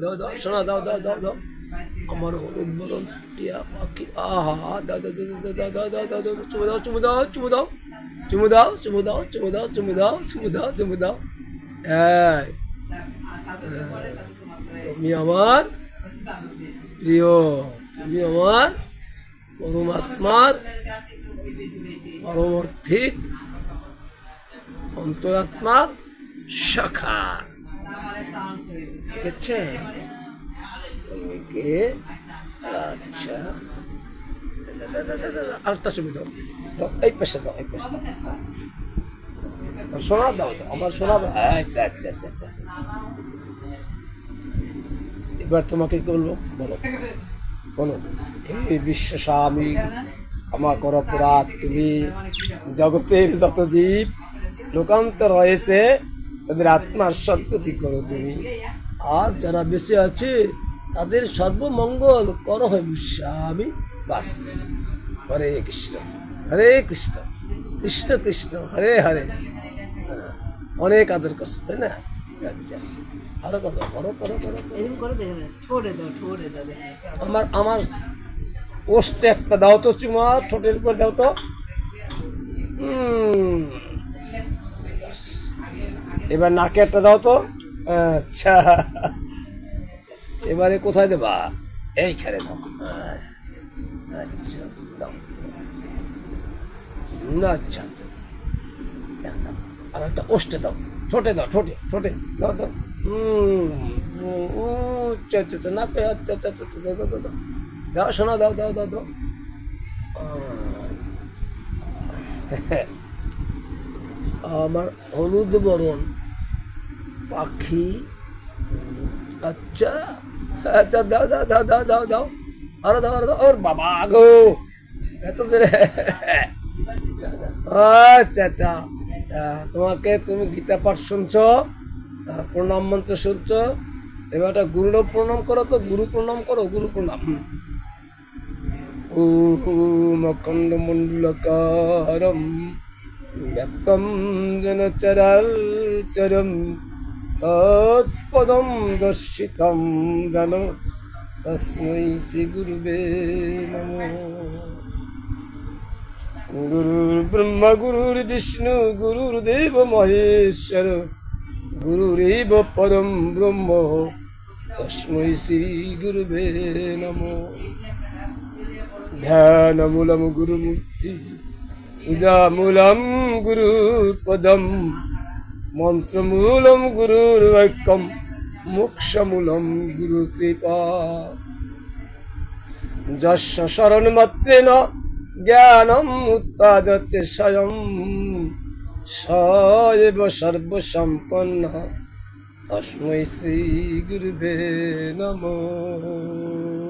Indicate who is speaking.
Speaker 1: দাও দাও সোনা দাও দাও দাও দাও আমার হলুদ বরণ টিয়া পাখি আহা দাও দাও দাও দাও দাও দাও দাও দাও চুমু দাও চুমু দাও চুমু দাও চুমু দাও চুমু দাও চুমু দাও চুমু দাও চুমু দাও চুমু দাও এই তুমি আমার প্রিয়, তুমি আমার পরমাত্মার পরমার্থিক অন্তরাত্মার শাখা। ঠিক আছে? আচ্ছা আরেকটা ছবি দাও, এই পাশে দাও, এই পাশে শোনা দাও, আমার শোনা। আচ্ছা আচ্ছা আচ্ছা আচ্ছা। এবার তোমাকে কি বলবো বলো, বলো। হে বিশ্ব স্বামী, ক্ষমা করো অপরাধ তুমি, জগতের যত জীব লোকান্ত রয়েছে তাদের আত্মার সদ্গতি করো তুমি, আর যারা বেঁচে আছে তাদের সর্বমঙ্গল করো হে স্বামী। বাস, হরে কৃষ্ণ হরে কৃষ্ণ কৃষ্ণ কৃষ্ণ হরে হরে। অনেক আদর করছো তাই না? আচ্ছা আরো করো করো করো করো। আমার আমার ওষ্ঠে একটা দাও তো চুমা, ঠোঁটের উপর দাও তো। এবার নাকে একটা দাও তো। আচ্ছা এবারে কোথায় দেবা? এইখানে দাও। আচ্ছা দাও। আচ্ছা আচ্ছা আর একটা ওষ্ঠে দাও, ঠোঁটে দাও, ঠোঁটে ঠোঁটে দাও দাও। আচ্ছা আচ্ছা আচ্ছা নাকে, আচ্ছা আচ্ছা আচ্ছা দাও দাও দাও দাও শোনা, দাও দাও দাও দাও। আমার হলুদ বরণ পাখি। আচ্ছা আচ্ছা দাও দাও দাও দাও দাও দাও আরো দাও আরো দাও। ওর বাবা গো এত দেরে। আচ্ছা আচ্ছা তোমাকে, তুমি গীতা পাঠ শুনছ, প্রণাম মন্ত্র শুনছ, এবার গুরুর প্রণাম করো তো, গুরু প্রণাম করো, গুরু প্রণাম। ওম অখণ্ড মণ্ডলকারম ব্যক্তম যেন চরাচরম তৎপদম দর্শিতম যেন তস্मै শ্রী গুরুবে নমঃ। গুরুর ব্রহ্মা গুরুর বিষ্ণু গুরুর্দেব মহেশ্বর গুরুরেব পরম ব্রহ্ম তস্मै শ্রী গুরুবে নমঃ। ধ্যানমূলম গুরুমূর্তি পূজামূলম গুরুপদম মন্ত্রমূলম গুরুর্বাক্যম মোক্ষমূলম গুরুকৃপা। যস্য শরণমাত্রেণ জ্ঞানম উৎপাদতে স্বয়ং স এব সর্বসম্পন্নঃ তস্मै শ্রী গুরুবে নমঃ।